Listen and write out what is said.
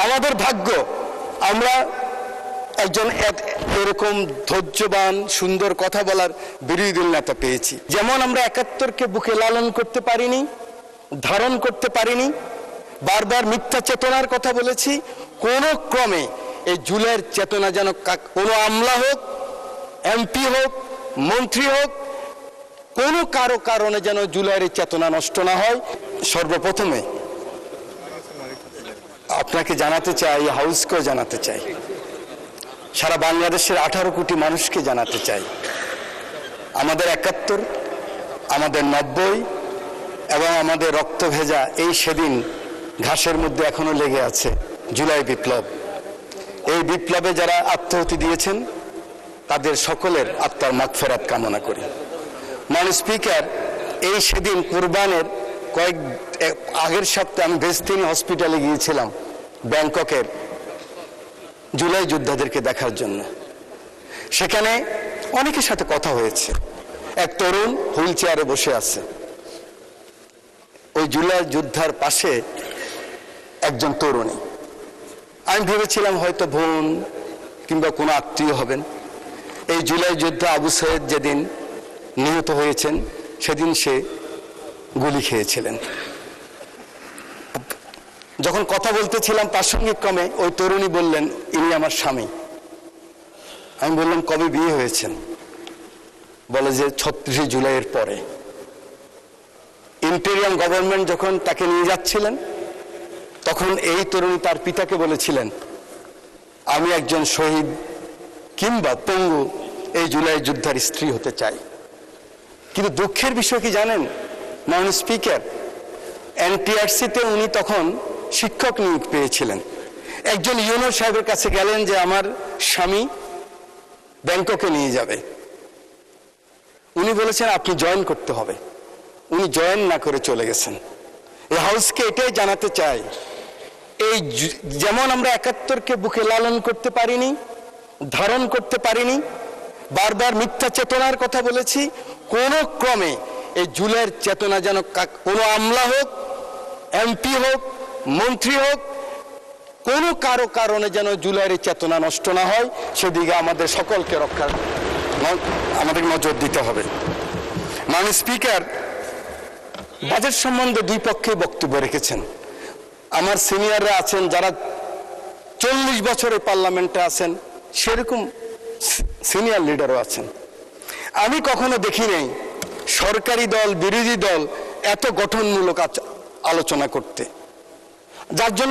আমাদের ভাগ্য আমরা একজন এরকম ধৈর্যবান সুন্দর কথা বলার বিরোধী দল নেতা পেয়েছি। যেমন আমরা ৭১কে বুকে লালন করতে পারিনি, ধারণ করতে পারিনি, বারবার মিথ্যা চেতনার কথা বলেছি, কোনো ক্রমে এই জুলাইয়ের চেতনা যেন কোনো আমলা হোক, এমপি হোক, মন্ত্রী হোক, কোনো কারণে যেন জুলাইয়ের চেতনা নষ্ট না হয়। সর্বপ্রথমে আপনাকে জানাতে চাই, হাউসকেও জানাতে চাই, সারা বাংলাদেশের 18 কোটি মানুষকে জানাতে চাই, আমাদের ৭১, আমাদের ৯০ এবং আমাদের রক্ত ভেজা এই সেদিন ঘাসের মধ্যে এখনো লেগে আছে জুলাই বিপ্লব। এই বিপ্লবে যারা আত্মাহুতি দিয়েছেন তাদের সকলের আত্মার মাগফিরাত কামনা করি। মাননীয় স্পিকার, এই সেদিন কুরবানের আগের সপ্তাহে আমি বেস্তিনি হসপিটালে গিয়েছিলাম ব্যাংককের জুলাই যোদ্ধাদেরকে দেখার জন্য। সেখানে অনেকের সাথে কথা হয়েছে। এক তরুণ হুইল চেয়ারে বসে আছে, ওই জুলাই যোদ্ধার পাশে একজন তরুণী। আমি ভেবেছিলাম হয়তো বোন কিংবা কোনো আত্মীয় হবেন। এই জুলাই যোদ্ধা আবু সাইদ যেদিন নিহত হয়েছেন সেদিন সে গুলি খেয়েছিলেন। যখন কথা বলতেছিলাম প্রাসঙ্গিক ক্রমে ওই তরুণী বললেন, ইনি আমার স্বামী। আমি বললাম, কবে বিয়ে হয়েছেন? বলে যে ৩৬ জুলাইয়ের পরে। ইন্টেরিয়াম গভর্নমেন্ট যখন তাকে নিয়ে যাচ্ছিলেন তখন এই তরুণী তার পিতাকে বলেছিলেন, আমি একজন শহীদ কিংবা পঙ্গু এই জুলাই যোদ্ধার স্ত্রী হতে চাই। কিন্তু দুঃখের বিষয় কি জানেন মাননীয় স্পিকার, এনটিআরসিতে উনি তখন শিক্ষক নিয়োগ পেয়েছিলেন। একজন ইউনো সাহেবের কাছে গেলেন যে আমার স্বামী ব্যাংককে নিয়ে যাবে। উনি বলেছেন আপনি জয়েন করতে হবে। উনি জয়েন না করে চলে গেছেন। এই হাউসকে এটাই জানাতে চাই, এই যেমন আমরা ৭১কে বুকে লালন করতে পারিনি, ধারণ করতে পারিনি, বারবার মিথ্যা চেতনার কথা বলেছি, কোনো ক্রমে এই জুলাইয়ের চেতনা যেন কোনো আমলা হোক, এমপি হোক, মন্ত্রী হোক, কোনো কারণে যেন জুলাইয়ের চেতনা নষ্ট না হয় সেদিকে আমাদের সকলকে আমাদের নজর দিতে হবে। মাননীয় স্পিকার, বাজেট সম্বন্ধে দুই পক্ষে বক্তব্য রেখেছেন। আমার সিনিয়ররা আছেন যারা 40 বছরে পার্লামেন্টে আছেন, সেরকম সিনিয়র লিডারও আছেন। আমি কখনো দেখি নাই সরকারি দল বিরোধী দল এত গঠনমূলক আলোচনা করতে, যার জন্য